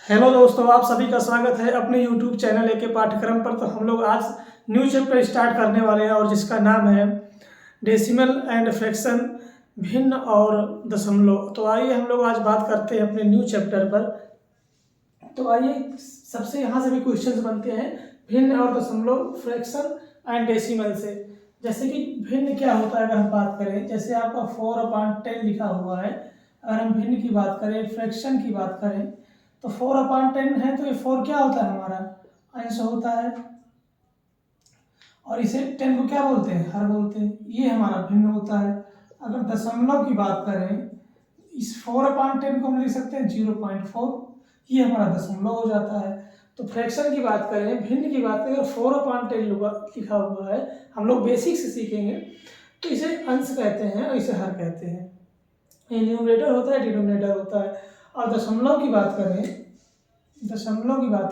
Hello दोस्तों, आप सभी का स्वागत है अपने YouTube चैनल एके पाठ्यक्रम पर। तो हम लोग आज न्यू चैप्टर स्टार्ट करने वाले हैं और जिसका नाम है डेसिमल एंड फ्रैक्शन, भिन्न और दशमलव। तो आइए हम लोग आज बात करते हैं अपने न्यू चैप्टर पर। तो आइए सबसे यहाँ से भी क्वेश्चंस बनते हैं भिन्न और दशमलव, फ्रैक्शन एंड डेसिमल से। जैसे कि भिन्न क्या होता है अगर हम बात करें, जैसे आपका 4/10 लिखा हुआ है। अगर हम भिन्न की बात करें, फ्रैक्शन की बात करें, तो 4/10 है तो ये 4 क्या होता है, हमारा अंश होता है। और इसे 10 को क्या बोलते हैं, हर बोलते हैं। ये हमारा भिन्न होता है। अगर दशमलव की बात करें, इस 4/10 को हम लिख सकते हैं 0.4, ये हमारा दशमलव हो जाता है। तो फ्रैक्शन की बात करें, भिन्न की बात करें, 4/10 लिखा हुआ है, हम लोग बेसिक से सीखेंगे, तो इसे अंश कहते हैं और इसे हर कहते हैं। ये न्यूमरेटर होता है, डिनोमिनेटर होता है। और दशमलव की बात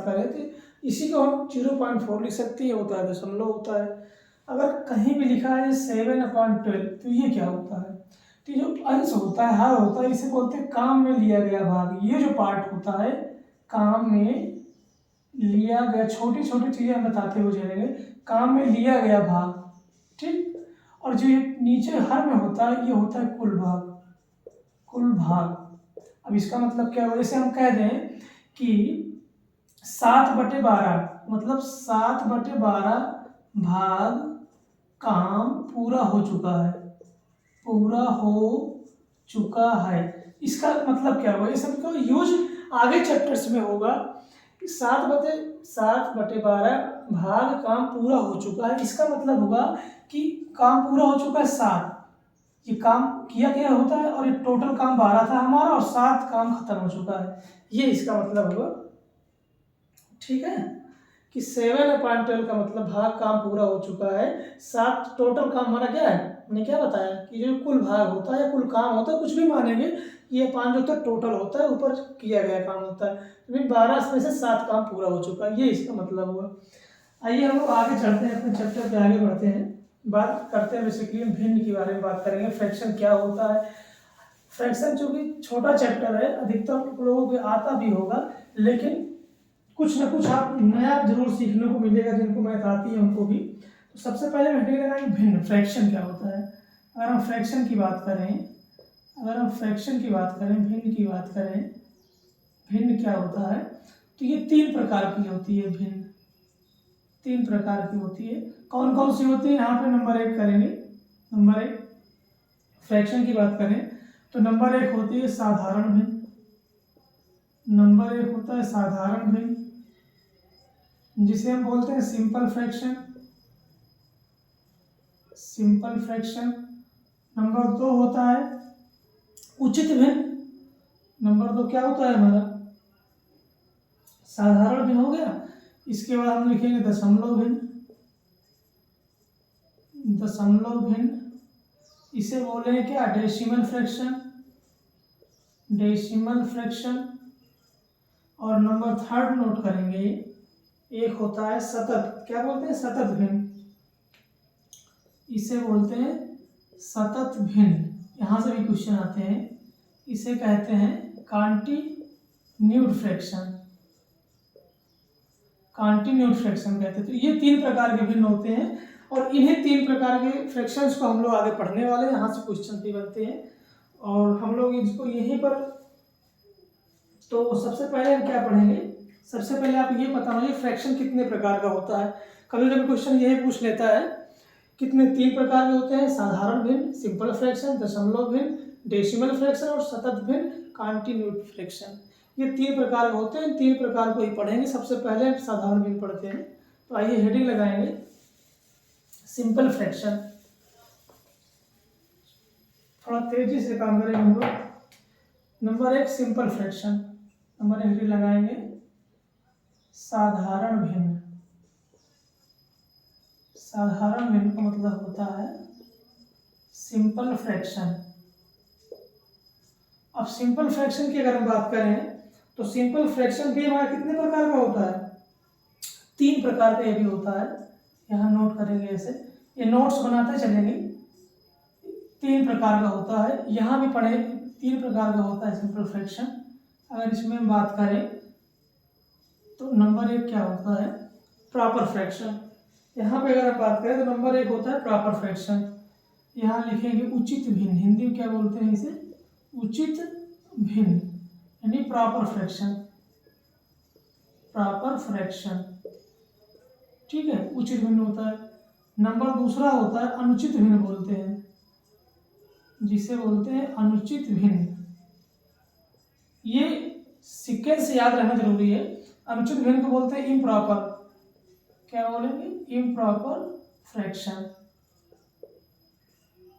करें तो इसी को हम 0.4 लिख सकते हैं, होता है दशमलव होता है। अगर कहीं भी लिखा है 7/12, तो ये क्या होता है, तो ये जो अंश होता है, हर होता है, इसे बोलते हैं काम में लिया गया भाग। ये जो पार्ट होता है काम में लिया गया, छोटी छोटी चीजें हम बताते हुए चलेंगे, काम में लिया गया भाग, ठीक। और जो ये नीचे हर में होता है, ये होता है कुल भाग। अब इसका मतलब क्या हुआ, जैसे हम कह दें कि 7/12, मतलब 7/12 भाग काम पूरा हो चुका है। इसका मतलब क्या हुआ, ये सब का यूज आगे चैप्टर्स में होगा। 7/12 भाग काम पूरा हो चुका है, इसका मतलब होगा कि काम पूरा हो चुका है 7, ये काम किया गया होता है, और ये टोटल काम 12 था हमारा, और 7 काम खत्म हो चुका है, ये इसका मतलब होगा, ठीक है। कि 7/12 का मतलब भाग काम पूरा हो चुका है, 7 टोटल काम हमारा क्या है, हमने क्या बताया कि जो कुल भाग होता है या कुल काम होता है, कुछ भी मानेंगे, ये 5 जो होता है टोटल होता है, ऊपर किया गया काम होता है, तो 12 में से 7 काम पूरा हो चुका है, ये इसका मतलब हुआ। आइए हम लोग आगे चलते हैं, अपने चैप्टर पे आगे बढ़ते हैं, बात करते हैं बेसिकली हम भिन्न के बारे में बात करेंगे। फ्रैक्शन क्या होता है। फ्रैक्शन चूंकि छोटा चैप्टर है, अधिकतर लोगों को आता भी होगा, लेकिन कुछ ना कुछ आप नया जरूर सीखने को मिलेगा, जिनको मैथ आती है उनको भी। तो सबसे पहले हम हेडिंग लगाएंगे भिन्न, फ्रैक्शन क्या होता है। अगर हम फ्रैक्शन की बात करें, भिन्न क्या होता है, तो ये 3 प्रकार की होती है भिन्न, 3 प्रकार की होती है। कौन कौन सी होती है, यहाँ पे नंबर 1 करेंगे। नंबर 1 फ्रैक्शन की बात करें तो नंबर 1 होती है साधारण भिन्न। नंबर 1 होता है साधारण भिन्न, जिसे हम बोलते हैं सिंपल फ्रैक्शन। नंबर 2 होता है उचित भिन्न। नंबर 2 क्या होता है हमारा, साधारण भिन्न हो गया। इसके बाद हम लिखेंगे दशमलव भिन्न, इसे बोलेंगे क्या, डेसिमल फ्रैक्शन। और नंबर 3 नोट करेंगे, एक होता है सतत, क्या बोलते हैं, सतत भिन्न, इसे बोलते हैं सतत भिन्न। यहाँ से भी क्वेश्चन आते हैं, इसे कहते हैं कॉन्टिन्यूड फ्रैक्शन कहते हैं। तो ये 3 प्रकार के भिन्न होते हैं, और इन्हीं 3 प्रकार के फ्रैक्शंस को हम लोग आगे पढ़ने वाले हैं। यहाँ से क्वेश्चन भी बनते हैं और हम लोग इसको यहीं पर, तो सबसे पहले हम क्या पढ़ेंगे, सबसे पहले आप ये पता होगा फ्रैक्शन कितने प्रकार का होता है। कभी कभी क्वेश्चन यही पूछ लेता है, कितने 3 प्रकार के होते हैं, साधारण भिन्न, सिंपल फ्रैक्शन, दशमलव भिन्न, डेसिमल फ्रैक्शन, और सतत भिन्न, कॉन्टिन्यूड फ्रैक्शन। ये 3 प्रकार के होते हैं, 3 प्रकार को ही पढ़ेंगे। सबसे पहले साधारण भिन्न पढ़ते हैं। तो आइए हेडिंग लगाएंगे सिंपल फ्रैक्शन। थोड़ा तेजी से काम करेंगे हम लोग। Number 1 simple fraction, number 1 heading लगाएंगे साधारण भिन्न। साधारण भिन्न का मतलब होता है सिंपल फ्रैक्शन। अब सिंपल फ्रैक्शन की अगर हम बात करें, तो सिंपल फ्रैक्शन भी हमारा कितने प्रकार का होता है, 3 प्रकार का ये भी होता है। यहाँ नोट करेंगे ऐसे, ये नोट्स बनाते चलेंगे। 3 प्रकार का होता है, यहाँ भी पढ़े 3 प्रकार का होता है सिंपल फ्रैक्शन। अगर इसमें हम बात करें तो नंबर 1 क्या होता है? Proper fraction. यहाँ पे अगर आप बात करें तो नंबर 1 होता है प्रॉपर फ्रैक्शन। यहाँ लिखेंगे उचित भिन्न, हिंदी में क्या बोलते हैं इसे? उचित भिन्न, यानी प्रॉपर फ्रैक्शन। प्रॉपर फ्रैक्शन, ठीक है, उचित भिन्न होता है। नंबर दूसरा होता है अनुचित भिन्न बोलते हैं, जिसे बोलते हैं अनुचित भिन्न। ये सीक्वेंस याद रहना जरूरी है। अनुचित भिन्न को बोलते हैं इम्प्रॉपर, क्या बोलेंगे? Improper fraction,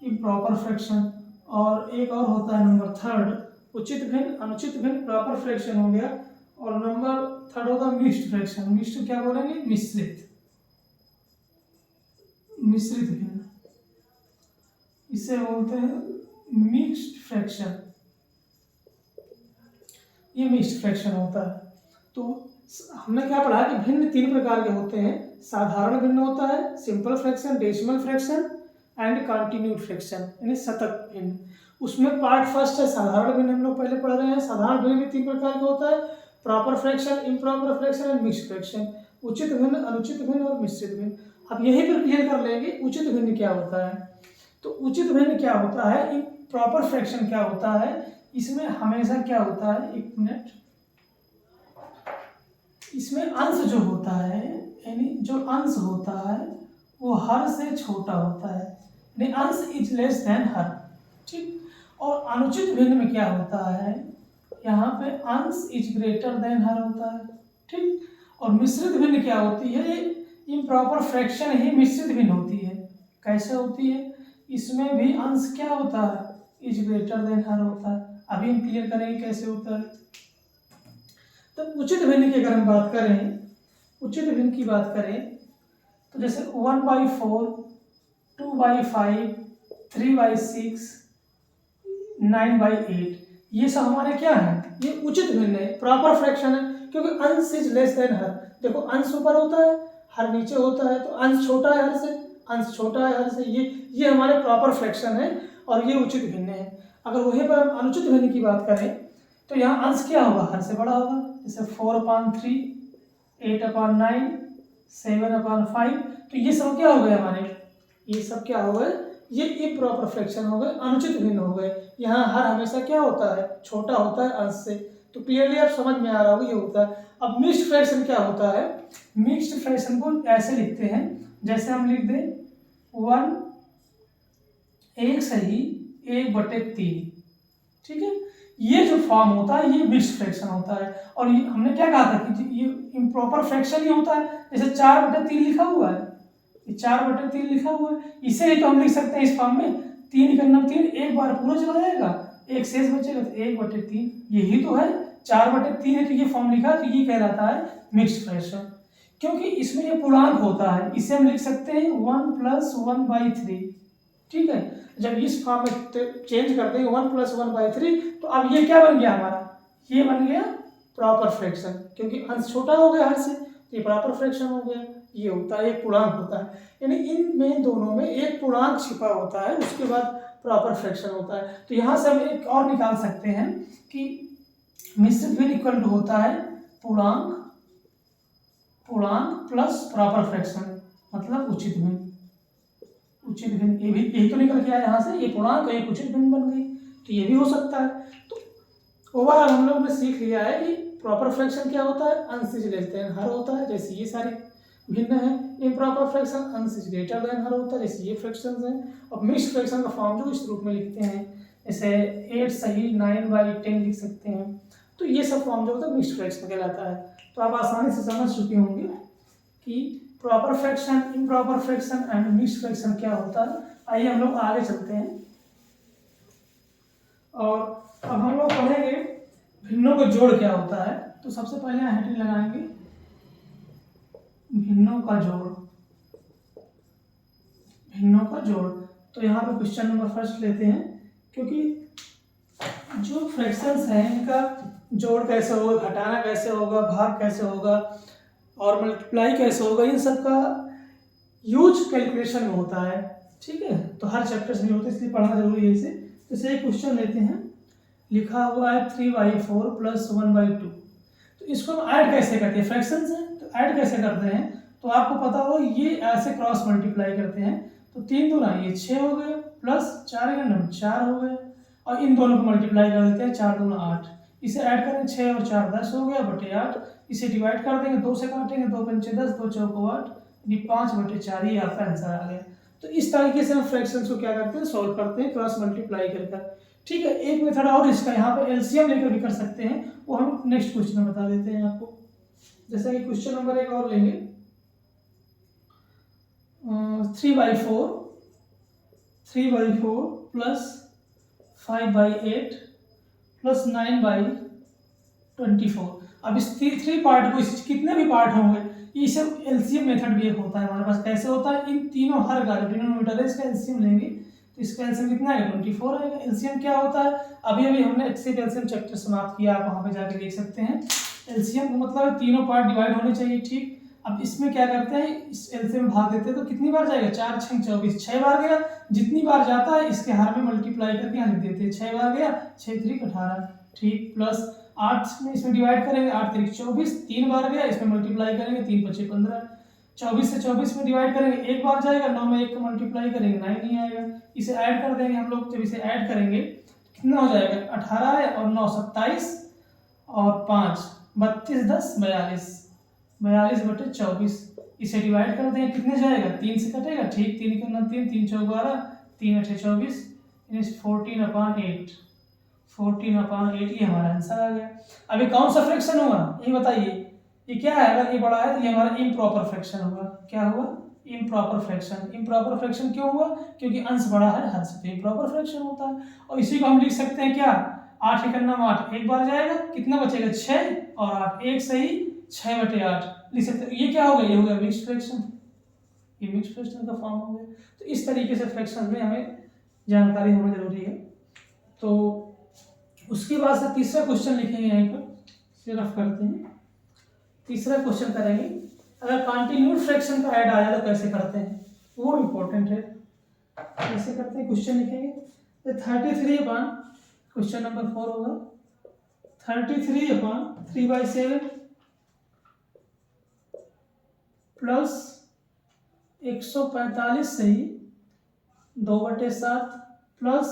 improper fraction. और एक और होता है नंबर 3 उचित भिन्न, अनुचित भिन्न, प्रॉपर फ्रैक्शन हो गया। और नंबर 3 होता है मिक्स्ड फ्रैक्शन। मिक्स्ड क्या बोलेंगे? मिश्रित, मिश्रित भिन्न, इसे बोलते हैं मिक्स्ड फ्रैक्शन। ये मिक्स्ड फ्रैक्शन होता है। तो हमने क्या पढ़ा कि भिन्न 3 प्रकार के होते हैं। साधारण भिन्न होता है, simple fraction, decimal fraction and continued fraction, यानी शतक भिन्न। उसमें पार्ट फर्स्ट है साधारण भिन्न, हम लोग पहले पढ़ रहे हैं। साधारण भिन्न भी 3 प्रकार का होता है, proper fraction, improper fraction and mixed fraction. उचित भिन्न, अनुचित भिन्न और मिश्रित भिन्न। अब यहीं पर क्लियर कर लेंगे उचित भिन्न क्या होता है। तो उचित भिन्न क्या होता है, प्रॉपर फ्रैक्शन क्या होता है, इसमें हमेशा क्या होता है, एक मिनट, इसमें अंश जो होता है, यानी जो अंश होता है वो हर से छोटा होता है, यानी अंश इज लेस देन हर, ठीक। और अनुचित भिन्न में क्या होता है, यहाँ पे अंश इज ग्रेटर देन हर होता है, ठीक। और मिश्रित भिन्न क्या होती है, इम्प्रॉपर फ्रैक्शन ही मिश्रित भिन्न होती है। कैसे होती है? इसमें भी अंश क्या होता है, इज ग्रेटर देन हर होता है। अभी हम क्लियर करेंगे कैसे होता है। तो उचित भिन्न की अगर हम बात करें, उचित भिन्न की बात करें तो जैसे 1/4, 2/5, 3/6, 9/8, ये सब हमारे क्या है, ये उचित भिन्न है, प्रॉपर फ्रैक्शन है, क्योंकि अंश इज लेस देन हर। देखो अंश ऊपर होता है, हर नीचे होता है, तो अंश छोटा है हर से, अंश छोटा है हर से, ये हमारे प्रॉपर फ्रैक्शन है और ये उचित भिन्न है। अगर वहीं पर हम अनुचित भिन्न की बात करें तो यहाँ अंश क्या होगा, हर से बड़ा होगा। जैसे 4/3, 8/9, 7/5, तो ये सब क्या हो गए हमारे, ये सब क्या हो गए, ये इम्प्रॉपर फ्रैक्शन हो गए, अनुचित भिन्न हो गए। यहाँ हर हमेशा क्या होता है, छोटा होता है अंश से। तो क्लियरली आप समझ में आ रहा होगा ये होता है। अब मिक्स्ड फ्रैक्शन क्या होता है, मिक्स्ड फ्रैक्शन को ऐसे लिखते हैं, जैसे हम लिख दें 1 1 सही 1/3, ठीक है। ये जो फॉर्म होता है ये मिक्स्ड फ्रैक्शन होता है। और ये हमने क्या कहा था कि ये इम्प्रॉपर फ्रैक्शन ही होता है। जैसे 4/3 लिखा हुआ है, ये 4/3 लिखा हुआ है, इसे ही तो हम लिख सकते हैं इस फॉर्म में। 3 का 3 एक बार पूरा चला जाएगा, एक शेष बचेगा, तो 1/3 यही तो है। 4/3 है तो ये फॉर्म लिखा, तो ये कहलाता है मिक्स्ड फ्रैक्शन, क्योंकि इसमें ये पूर्णांक होता है। इसे हम लिख सकते हैं 1 + 1/3, ठीक है। जब इस फॉर्म में चेंज कर देंगे 1 + 1/3, तो अब ये क्या बन गया हमारा, ये बन गया प्रॉपर फ्रैक्शन, क्योंकि अंश छोटा हो गया हर से, तो ये प्रॉपर फ्रैक्शन हो गया। ये होता है, एक पूर्णांक होता है, यानी इनमें दोनों में एक पूर्णांक छिपा होता है, उसके बाद प्रॉपर फ्रैक्शन होता है। तो यहाँ से हम एक और निकाल सकते हैं कि मिश्रित भिन्न इक्वल टू होता है पूर्णांक प्लस प्रॉपर फ्रैक्शन, मतलब उचित भिन्न। उचित भिन्न ये भी यही तो निकल के आया यहाँ से, ये पूर्णांक एक उचित भिन्न बन गई, तो ये भी हो सकता है। तो ओवरऑल हम लोग ने सीख लिया है कि प्रॉपर फ्रैक्शन क्या होता है, अंश इज लेस देन हर होता है, जैसे ये सारे भिन्न है। इम्प्रॉपर फ्रैक्शन अंश इज ग्रेटर देन हर होता है, जैसे ये फ्रैक्शंस हैं। और मिक्स्ड फ्रैक्शन का फॉर्म जो इस रूप में लिखते हैं, जैसे 8 सही 9/10 लिख सकते हैं। तो ये सब फॉर्म जो होता है मिक्स्ड फ्रैक्शन कहलाता है। तो आप आसानी से समझ चुके होंगे कि proper fraction, improper fraction and mixed fraction क्या होता है। आइए हम लोग आगे चलते हैं और अब हम लोग पढ़ेंगे भिन्नों का जोड़ क्या होता है। तो सबसे पहले हेडिंग लगाएंगे भिन्नों का जोड़, भिन्नों का जोड़। तो यहाँ पे क्वेश्चन नंबर फर्स्ट लेते हैं, क्योंकि जो फ्रैक्शंस हैं इनका जोड़ कैसे होगा, घटाना कैसे होगा, भाग कैसे होगा और मल्टीप्लाई कैसे होगा, इन सब का यूज कैलकुलेशन में होता है, ठीक है। तो हर चैप्टर्स में होता है, इसलिए पढ़ना जरूरी है इसे। जैसे एक क्वेश्चन लेते हैं, लिखा हुआ है 3/4 + 1/2। तो तो इसको हम ऐड कैसे करते हैं, फ्रैक्शन से, तो ऐड कैसे करते हैं, तो आपको पता हो ये ऐसे क्रॉस मल्टीप्लाई करते हैं, तो 3 दूना ये 6 हो गए, प्लस 4 का 4 हो गए, और इन दोनों को मल्टीप्लाई कर देते हैं, 4 दूना 8, इसे ऐड करें 6 और 4 10 हो गया बटे 8, इसे डिवाइड कर देंगे, 2 से काटेंगे, 2 पंचे 10, 2 चौको 8, ये 5/4, ये आपका आंसर आ गया। तो इस तरीके से हम फ्रैक्शंस को क्या करते हैं, सॉल्व करते हैं क्रॉस मल्टीप्लाई कर। ठीक है, एक मेथड और इसका यहाँ पे एलसीएम लेकर भी कर सकते हैं, वो हम नेक्स्ट क्वेश्चन में बता देते हैं आपको। जैसा कि क्वेश्चन नंबर 1 और लेंगे, 3/4 प्लस 5/8 प्लस 9/24। अब इस 3 पार्ट को, इस कितने भी पार्ट होंगे, ये सब एलसीएम मेथड भी एक होता है हमारे पास। कैसे होता है, इन तीनों हर का डिनोमिनेटर है, इसका एलसीएम लेंगे तो इसका एलसीएम कितना आएगा, 24 आएगा। एलसीएम क्या होता है, अभी अभी हमने एक्सेल एलसीएम चैप्टर समाप्त किया, आप वहाँ पे जाके देख सकते हैं। एलसीएम का मतलब है तीनों पार्ट डिवाइड होने चाहिए, ठीक। अब इसमें क्या करते हैं, इस एलसीएम में भाग देते हैं, तो कितनी बार जाएगा, 4 6 24, 6 बार गया। जितनी बार जाता है इसके हर में मल्टीप्लाई करके यहाँ लिख देते हैं, 6 बार गया, 6 3 18, ठीक। प्लस 8 में इसमें डिवाइड करेंगे, 8 3 24, 3 बार गया, इसमें मल्टीप्लाई करेंगे, 3 5 15, 24 से 24 में डिवाइड करेंगे, एक बार जाएगा, 9 में 1 का मल्टीप्लाई करेंगे, 9 नहीं आएगा। इसे ऐड कर देंगे हम लोग, जब इसे ऐड करेंगे कितना हो जाएगा, 18 है और 9 27 और 5 32 10 42, 42/24। इसे डिवाइड कर देंगे, कितने जाएगा, 3 से कटेगा, ठीक। 3 का 3, 3 चौक 12, 3 8 24, 14/8, 14/8, ये हमारा आंसर आ गया। अभी कौन सा फ्रैक्शन हुआ ये बताइए, ये क्या है, अगर ये बड़ा है तो ये हमारा इम्प्रॉपर फ्रैक्शन होगा। क्या हुआ, इम्प्रॉपर फ्रैक्शन। इम्प्रॉपर फ्रैक्शन क्यों हुआ, क्योंकि अंश बड़ा है हद से, तो इम्प्रॉपर फ्रैक्शन होता है। और इसी को हम लिख सकते हैं क्या, 8 × 9 8, एक बार जाएगा, कितना बचेगा, 6 और 8, एक सही 6/8 लिख सकते हैं। ये क्या हो गया, ये हो गया मिक्स्ड फ्रैक्शन, ये मिक्स्ड फ्रैक्शन का फॉर्म हो गया। तो इस तरीके से फ्रैक्शन में हमें जानकारी होना जरूरी है। तो उसके बाद से तीसरा क्वेश्चन लिखेंगे, यहीं पर रफ करते हैं। तीसरा क्वेश्चन करेंगे, अगर कॉन्टिन्यूड फ्रैक्शन का ऐड आया तो कैसे करते हैं, वो इम्पोर्टेंट है। कैसे करते हैं, क्वेश्चन लिखेंगे, तो 33 क्वेश्चन नंबर 4 होगा, 33/3/7 प्लस 145 सही 2/7 प्लस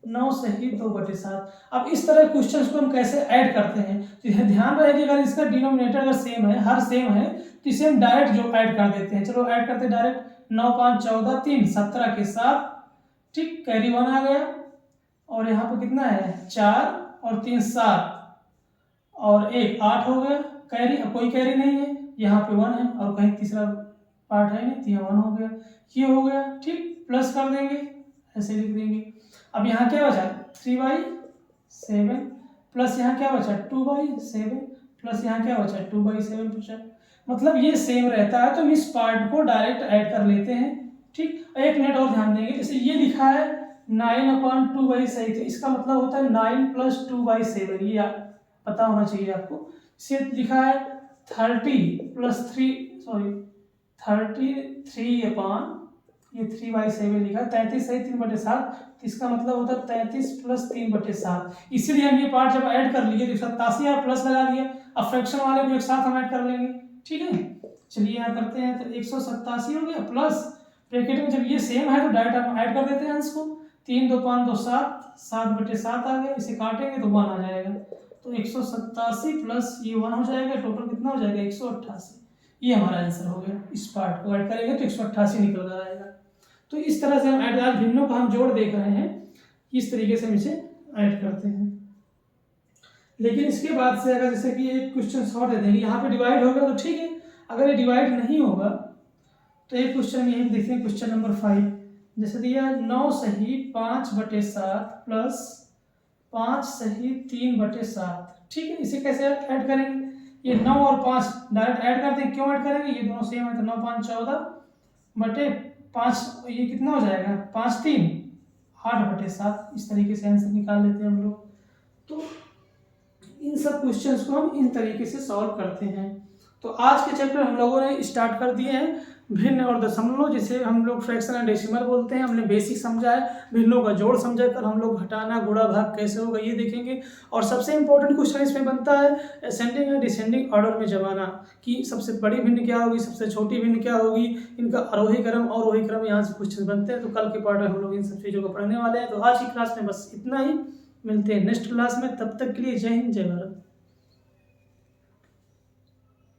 9 सही 2/7। अब इस तरह क्वेश्चंस को हम कैसे ऐड करते हैं, तो यह ध्यान रहे कि अगर इसका डिनोमिनेटर अगर सेम है, हर सेम है, तो इसे हम डायरेक्ट जो ऐड कर देते हैं। चलो ऐड करते हैं डायरेक्ट, 9 5 14 3 17 के साथ, ठीक। कैरी 1 आ गया, और यहाँ पे कितना है, 4 और 3 7 और 1 8 हो गया कैरी। अब कोई कैरी नहीं है, यहाँ पे 1 है और कहीं तीसरा पार्ट है नहीं, तो यहाँ 1 हो गया, ये हो गया, ठीक। प्लस कर देंगे, ऐसे लिख देंगे। अब यहाँ क्या बचा, 3/7 प्लस यहाँ क्या बचा, 2/7 प्लस यहाँ क्या बचा, 2/7 बचा। मतलब ये सेम रहता है, तो हम इस पार्ट को डायरेक्ट ऐड कर लेते हैं, ठीक। एक मिनट और ध्यान देंगे, जैसे ये लिखा है 9/2/7, तो इसका मतलब होता है 9 + 2/7, ये पता होना चाहिए आपको। इसे लिखा है 33/7 लिखा है, 33 सही 3/7, तो इसका मतलब होता है 33 + 3/7। इसीलिए हम ये पार्ट जब ऐड कर लिए तो 87 और प्लस लगा दिया। अब फ्रैक्शन वाले को एक साथ हम ऐड कर लेंगे, ठीक है। चलिए यहाँ करते हैं, तो 187 हो गया, प्लस ब्रैकेट में जब ये सेम है तो डायरेक्ट हम ऐड कर देते हैं अंश को, 3 2 5 2 7, 7/7 आ गया, इसे काटेंगे तो 1 आ जाएगा, तो 187 प्लस ये 1 हो जाएगा, टोटल कितना हो जाएगा, 188। ये हमारा आंसर हो गया। इस पार्ट को ऐड करेंगे तो 188 निकल कर आएगा। तो इस तरह से हम ऐड भिन्नों का हम जोड़ देख रहे हैं, इस तरीके से हम इसे ऐड करते हैं। लेकिन इसके बाद से अगर जैसे कि एक क्वेश्चन और दे देंगे, यहाँ पे डिवाइड होगा तो ठीक है, अगर ये डिवाइड नहीं होगा तो एक क्वेश्चन यही देखते हैं, क्वेश्चन नंबर 5 जैसे दिया 9 सही 5/7 प्लस 5 सही 3/7, ठीक है। इसे कैसे ऐड करेंगे, ये 9 और 5 डायरेक्ट ऐड करते हैं, क्यों ऐड करेंगे, ये दोनों सेम है, तो 9 5 14/5, ये कितना हो जाएगा, 5 3 8/7। इस तरीके से आंसर निकाल लेते हैं हम लोग। तो इन सब क्वेश्चंस को हम इन तरीके से सॉल्व करते हैं। तो आज के चैप्टर हम लोगों ने स्टार्ट कर दिए हैं भिन्न और दशमलव, जिसे हम लोग फ्रैक्शन एंड डेसिमल बोलते हैं, हमने बेसिक समझा है। भिन्नों का जोड़ समझा कर हम लोग घटाना गुणा भाग कैसे होगा ये देखेंगे। और सबसे इंपॉर्टेंट क्वेश्चन इसमें बनता है असेंडिंग या डिसेंडिंग ऑर्डर में जमाना, कि सबसे बड़ी भिन्न क्या होगी, सबसे छोटी भिन्न क्या होगी, इनका आरोही क्रम अवरोही क्रम, यहाँ से क्वेश्चन बनते हैं। तो कल के पार्ट में हम लोग इन सब चीज़ों को पढ़ने वाले हैं। तो आज की क्लास में बस इतना ही, मिलते हैं नेक्स्ट क्लास में, तब तक के लिए जय हिंद जय भारत।